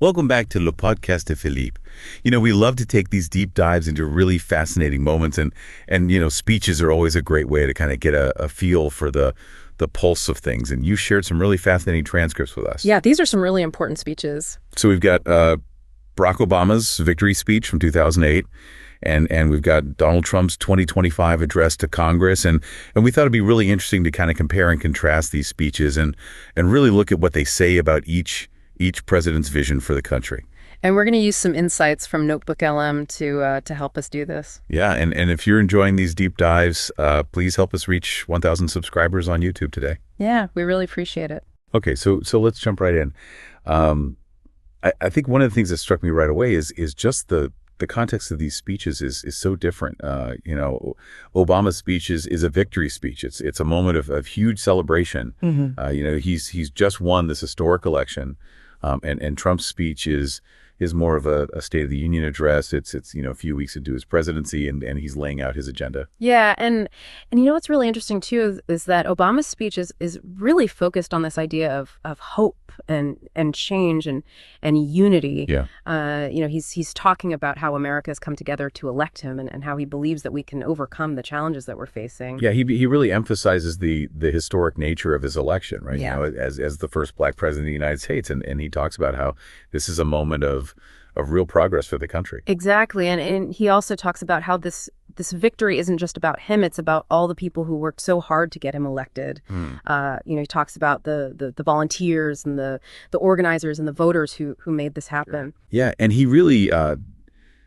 Welcome back to Le Podcast de Philippe. We love to take these deep dives into really fascinating moments, and speeches are always a great way to kind of get a feel for the pulse of things. And you shared some really fascinating transcripts with us. Yeah, these are some really important speeches. So we've got Barack Obama's victory speech from 2008, and we've got Donald Trump's 2025 address to Congress, and we thought it'd be really interesting to kind of compare and contrast these speeches and really look at what they say about each president's vision for the country. And we're going to use some insights from NotebookLM to help us do this. Yeah, and if you're enjoying these deep dives, please help us reach 1,000 subscribers on YouTube today. Yeah, we really appreciate it. Okay, so let's jump right in. I think one of the things that struck me right away is just the context of these speeches is so different. Obama's speech is a victory speech. It's a moment of huge celebration. Mm-hmm. He's just won this historic election. And Trump's speech is more of a State of the Union address. It's a few weeks into his presidency, and he's laying out his agenda. Yeah, and what's really interesting too is that Obama's speech is really focused on this idea of hope and change and unity. Yeah. He's talking about how America has come together to elect him, and how he believes that we can overcome the challenges that we're facing. Yeah, he really emphasizes the historic nature of his election, right? Yeah. As the first Black president of the United States, and he talks about how this is a moment of real progress for the country. Exactly, and he also talks about how this victory isn't just about him; it's about all the people who worked so hard to get him elected. He talks about the volunteers and the organizers and the voters who made this happen. Yeah, and he really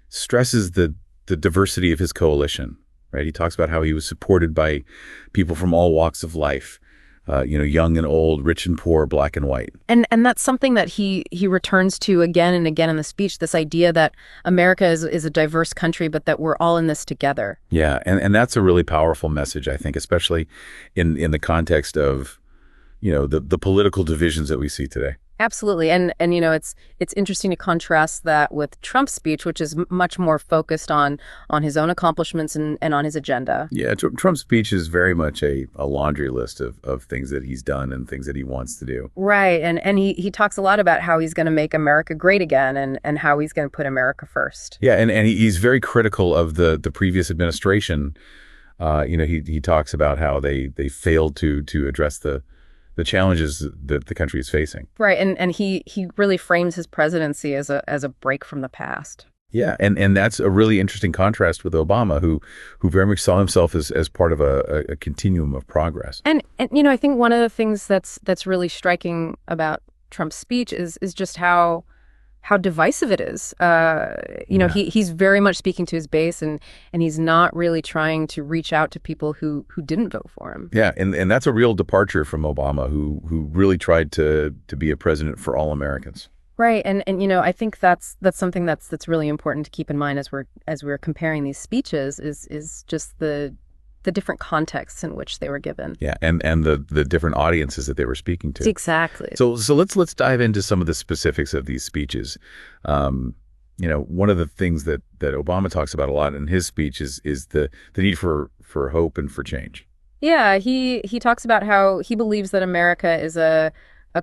stresses the diversity of his coalition. Right, he talks about how he was supported by people from all walks of life. Young and old, rich and poor, black and white. And that's something that he returns to again and again in the speech, this idea that America is a diverse country, but that we're all in this together. Yeah, and that's a really powerful message, I think, especially in the context of, the political divisions that we see today. Absolutely. And it's interesting to contrast that with Trump's speech, which is much more focused on his own accomplishments and on his agenda. Yeah, Trump's speech is very much a laundry list of things that he's done and things that he wants to do. Right. And he talks a lot about how he's going to make America great again and how he's going to put America first. Yeah, and he's very critical of the previous administration. He talks about how they failed to address the challenges that the country is facing. Right, and he really frames his presidency as a break from the past. Yeah, and that's a really interesting contrast with Obama, who very much saw himself as part of a continuum of progress. And I think one of the things that's really striking about Trump's speech is just how divisive it is. He's very much speaking to his base, and he's not really trying to reach out to people who didn't vote for him. Yeah, and that's a real departure from Obama, who really tried to be a president for all Americans. Right, and I think that's something that's really important to keep in mind as we're comparing these speeches is just the different contexts in which they were given. Yeah, and the different audiences that they were speaking to. Exactly. So let's dive into some of the specifics of these speeches. One of the things that Obama talks about a lot in his speech is the need for hope and for change. Yeah, he talks about how he believes that America is a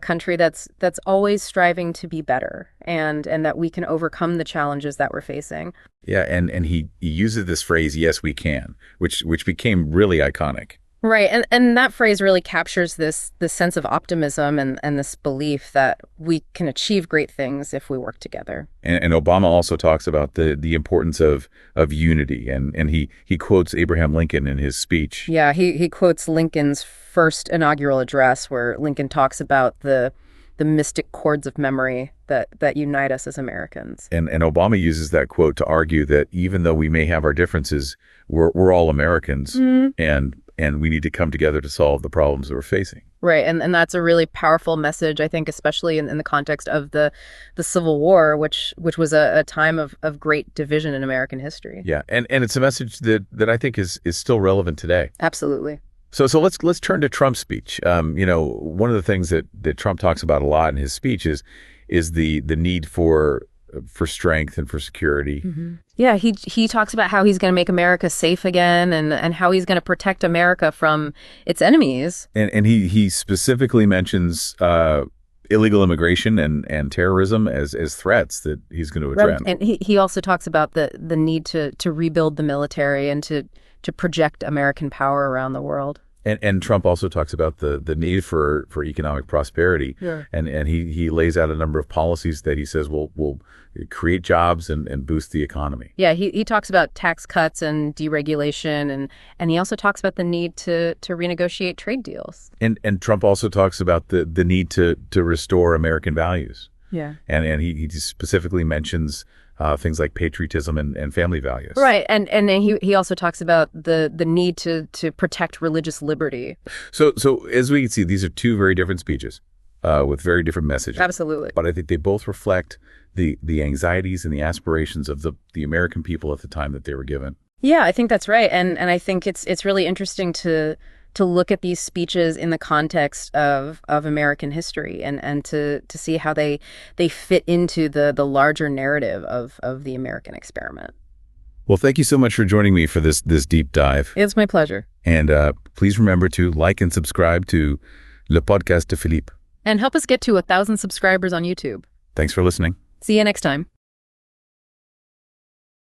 country that's always striving to be better, and that we can overcome the challenges that we're facing. Yeah, and he uses this phrase, "Yes, we can," which became really iconic. Right, and that phrase really captures this sense of optimism and this belief that we can achieve great things if we work together. And Obama also talks about the importance of unity, and he quotes Abraham Lincoln in his speech. Yeah, he quotes Lincoln's first inaugural address, where Lincoln talks about the mystic chords of memory that unite us as Americans. And Obama uses that quote to argue that even though we may have our differences, we're all Americans, and we need to come together to solve the problems that we're facing. Right, and that's a really powerful message, I think, especially in the context of the Civil War, which was a time of great division in American history. Yeah, and it's a message that I think is still relevant today. Absolutely. So let's turn to Trump's speech. One of the things that Trump talks about a lot in his speech is the need for strength and for security. Mm-hmm. Yeah, he talks about how he's going to make America safe again, and how he's going to protect America from its enemies. And he specifically mentions illegal immigration and terrorism as threats that he's going to address. And he also talks about the need to rebuild the military and to project American power around the world. And Trump also talks about the need for economic prosperity. Yeah. And he lays out a number of policies that he says will create jobs and boost the economy. Yeah, he talks about tax cuts and deregulation, and he also talks about the need to renegotiate trade deals. And Trump also talks about the need to restore American values. Yeah. And he specifically mentions things like patriotism and family values. Right, and he also talks about the need to protect religious liberty. So as we can see, these are two very different speeches with very different messages. Absolutely. But I think they both reflect the anxieties and the aspirations of the American people at the time that they were given. Yeah, I think that's right, and I think it's really interesting to look at these speeches in the context of American history and to see how they fit into the larger narrative of the American experiment. Well, thank you so much for joining me for this deep dive. It's my pleasure. And please remember to like and subscribe to Le Podcast de Philippe. And help us get to 1,000 subscribers on YouTube. Thanks for listening. See you next time.